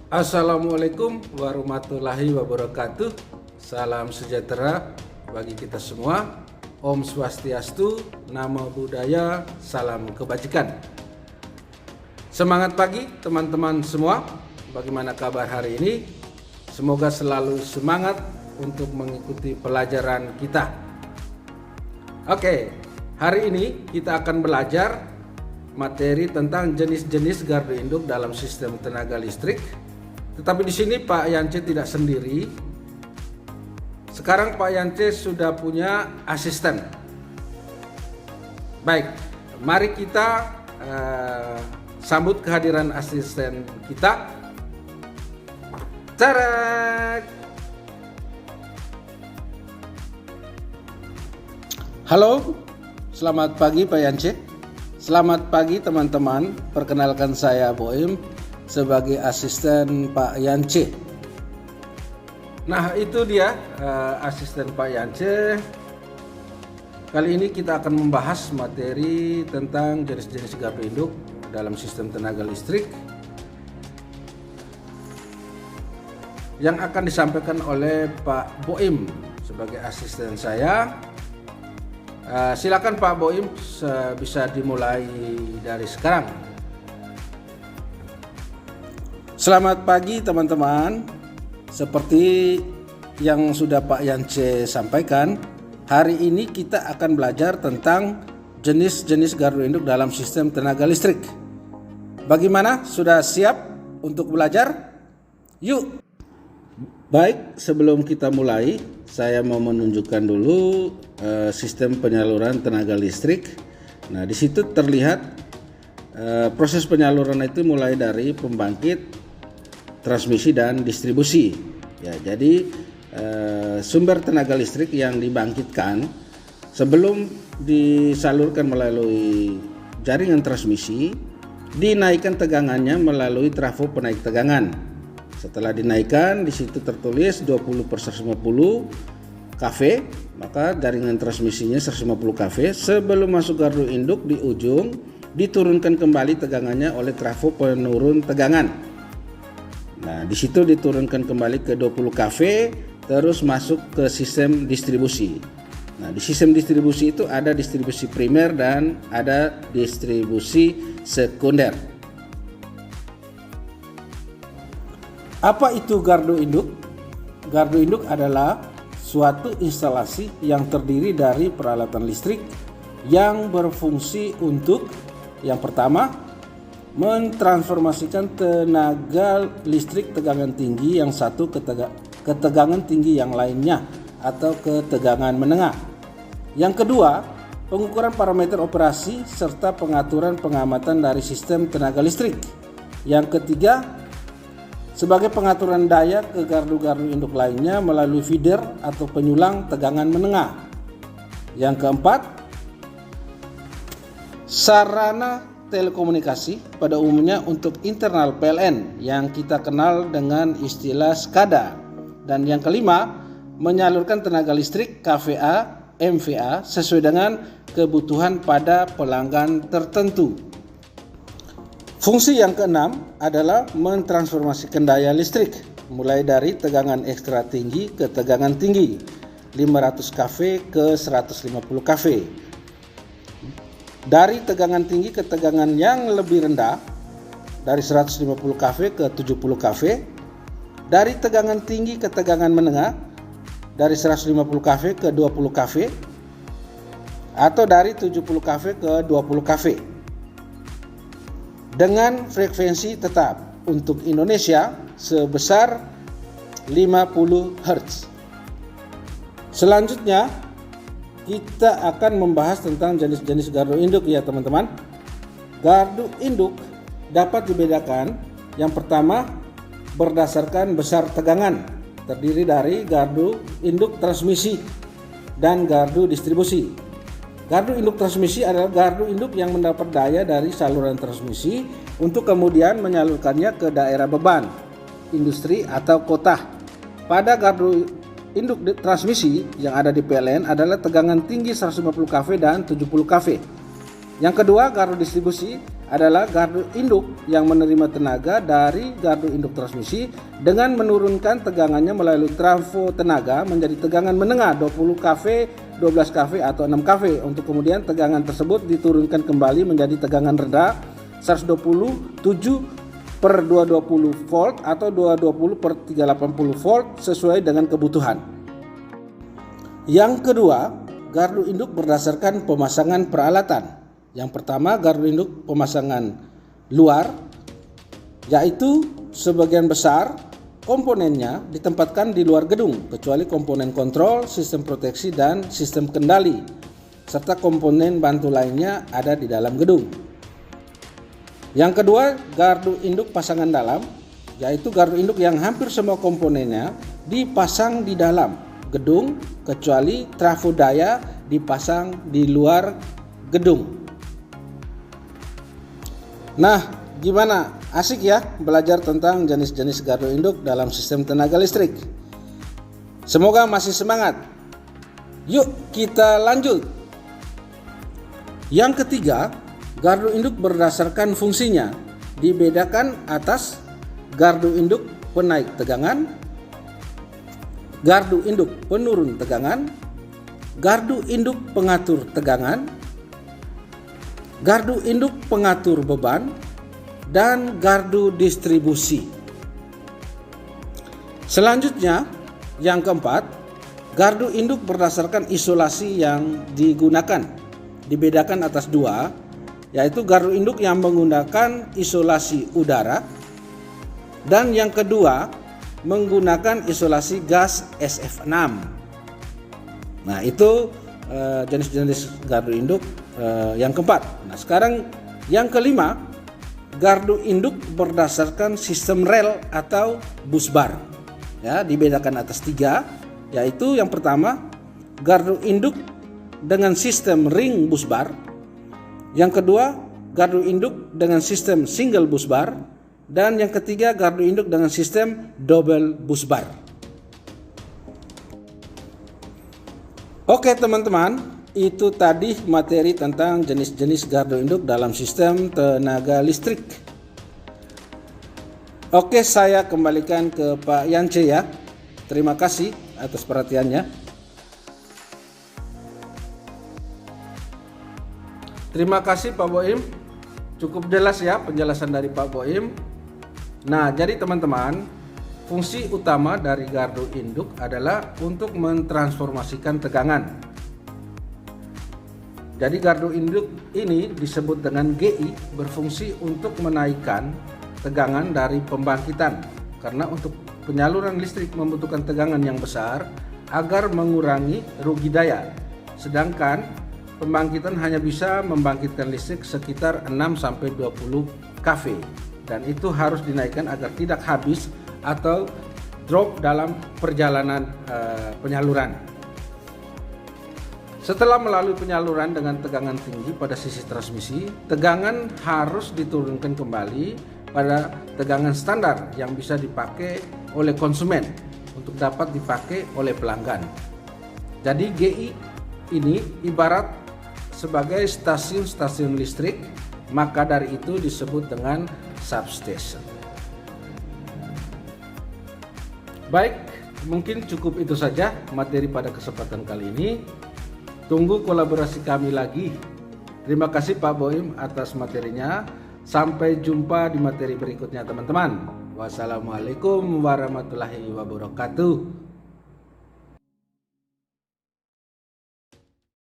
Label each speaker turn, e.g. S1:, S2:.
S1: Assalamualaikum warahmatullahi wabarakatuh. Salam sejahtera bagi kita semua. Om Swastiastu, Namo Buddhaya, salam kebajikan. Semangat pagi teman-teman semua. Bagaimana kabar hari ini? Semoga selalu semangat untuk mengikuti pelajaran kita. Oke, hari ini kita akan belajar materi tentang jenis-jenis gardu induk dalam sistem tenaga listrik. Tetapi di sini Pak Yance tidak sendiri. Sekarang Pak Yance sudah punya asisten. Baik, mari kita sambut kehadiran asisten kita. Tarak. Halo, selamat pagi Pak Yance. Selamat pagi teman-teman. Perkenalkan saya Boim sebagai asisten Pak Yance. Nah, itu dia asisten Pak Yance. Kali ini kita akan membahas materi tentang jenis-jenis gardu induk dalam sistem tenaga listrik yang akan disampaikan oleh Pak Boim sebagai asisten saya. Silakan Pak Boim, bisa dimulai dari sekarang. Selamat pagi teman-teman. Seperti yang sudah Pak Yance sampaikan, hari ini kita akan belajar tentang jenis-jenis gardu induk dalam sistem tenaga listrik. Bagaimana? Sudah siap untuk belajar? Yuk. Baik, sebelum kita mulai, saya mau menunjukkan dulu sistem penyaluran tenaga listrik. Nah, di situ terlihat proses penyaluran itu mulai dari pembangkit, transmisi dan distribusi. Ya, jadi sumber tenaga listrik yang dibangkitkan sebelum disalurkan melalui jaringan transmisi, dinaikkan tegangannya melalui trafo penaik tegangan. Setelah dinaikkan, di situ tertulis 20/150 kV, maka jaringan transmisinya 150 kV. Sebelum masuk gardu induk di ujung, diturunkan kembali tegangannya oleh trafo penurun tegangan. Nah, di situ diturunkan kembali ke 20 kV, terus masuk ke sistem distribusi. Nah, di sistem distribusi itu ada distribusi primer dan ada distribusi sekunder. Apa itu gardu induk? Gardu induk adalah suatu instalasi yang terdiri dari peralatan listrik yang berfungsi untuk yang pertama, mentransformasikan tenaga listrik tegangan tinggi yang satu ke tegangan tinggi yang lainnya atau ke tegangan menengah. Yang kedua, pengukuran parameter operasi serta pengaturan pengamatan dari sistem tenaga listrik. Yang ketiga, sebagai pengaturan daya ke gardu-gardu induk lainnya melalui feeder atau penyulang tegangan menengah. Yang keempat, sarana telekomunikasi pada umumnya untuk internal PLN yang kita kenal dengan istilah SCADA. Dan yang kelima, menyalurkan tenaga listrik kVA, MVA sesuai dengan kebutuhan pada pelanggan tertentu. Fungsi yang keenam adalah mentransformasikan daya listrik mulai dari tegangan ekstra tinggi ke tegangan tinggi 500 kV ke 150 kV. Dari tegangan tinggi ke tegangan yang lebih rendah, dari 150 kV ke 70 kV. Dari tegangan tinggi ke tegangan menengah, dari 150 kV ke 20 kV. Atau dari 70 kV ke 20 kV. Dengan frekuensi tetap untuk Indonesia sebesar 50 Hz. Selanjutnya, kita akan membahas tentang jenis-jenis gardu induk ya teman-teman. Gardu induk dapat dibedakan. Yang pertama, berdasarkan besar tegangan, terdiri dari gardu induk transmisi dan gardu distribusi. Gardu induk transmisi adalah gardu induk yang mendapat daya dari saluran transmisi untuk kemudian menyalurkannya ke daerah beban, industri atau kota. Pada gardu induk transmisi yang ada di PLN adalah tegangan tinggi 150 kV dan 70 kV. Yang kedua, gardu distribusi adalah gardu induk yang menerima tenaga dari gardu induk transmisi dengan menurunkan tegangannya melalui trafo tenaga menjadi tegangan menengah 20 kV, 12 kV atau 6 kV, untuk kemudian tegangan tersebut diturunkan kembali menjadi tegangan rendah 127 per 220 volt atau 220 per 380 volt sesuai dengan kebutuhan. Yang kedua, gardu induk berdasarkan pemasangan peralatan. Yang pertama, gardu induk pemasangan luar, yaitu sebagian besar komponennya ditempatkan di luar gedung kecuali komponen kontrol, sistem proteksi dan sistem kendali, serta komponen bantu lainnya ada di dalam gedung. Yang kedua, gardu induk pasangan dalam, yaitu gardu induk yang hampir semua komponennya dipasang di dalam gedung kecuali trafo daya dipasang di luar gedung. Nah, gimana? Asik ya belajar tentang jenis-jenis gardu induk dalam sistem tenaga listrik. Semoga masih semangat. Yuk kita lanjut. Yang ketiga, gardu induk berdasarkan fungsinya. Dibedakan atas gardu induk penaik tegangan, gardu induk penurun tegangan, gardu induk pengatur tegangan, gardu induk pengatur beban, dan gardu distribusi. Selanjutnya, yang keempat, gardu induk berdasarkan isolasi yang digunakan. Dibedakan atas dua, yaitu gardu induk yang menggunakan isolasi udara, dan yang kedua menggunakan isolasi gas SF6. Nah, itu jenis-jenis gardu induk yang keempat. Nah, sekarang yang kelima, gardu induk berdasarkan sistem rel atau busbar. Ya, dibedakan atas tiga, yaitu yang pertama gardu induk dengan sistem ring busbar, yang kedua gardu induk dengan sistem single busbar, dan yang ketiga gardu induk dengan sistem double busbar. Oke teman-teman, itu tadi materi tentang jenis-jenis gardu induk dalam sistem tenaga listrik. Oke, saya kembalikan ke Pak Yance ya. Terima kasih atas perhatiannya. Terima kasih Pak Boim. Cukup jelas ya penjelasan dari Pak Boim. Nah, jadi teman-teman, fungsi utama dari gardu induk adalah untuk mentransformasikan tegangan. Jadi gardu induk ini disebut dengan GI, berfungsi untuk menaikkan tegangan dari pembangkitan, karena untuk penyaluran listrik membutuhkan tegangan yang besar agar mengurangi rugi daya. Sedangkan pembangkitan hanya bisa membangkitkan listrik sekitar 6-20 kV, dan itu harus dinaikkan agar tidak habis atau drop dalam perjalanan penyaluran. Setelah melalui penyaluran dengan tegangan tinggi pada sisi transmisi, tegangan harus diturunkan kembali pada tegangan standar yang bisa dipakai oleh konsumen untuk dapat dipakai oleh pelanggan. Jadi GI ini ibarat sebagai stasiun-stasiun listrik, maka dari itu disebut dengan substation. Baik, mungkin cukup itu saja materi pada kesempatan kali ini. Tunggu kolaborasi kami lagi. Terima kasih Pak Boim atas materinya. Sampai jumpa di materi berikutnya teman-teman. Wassalamualaikum warahmatullahi wabarakatuh.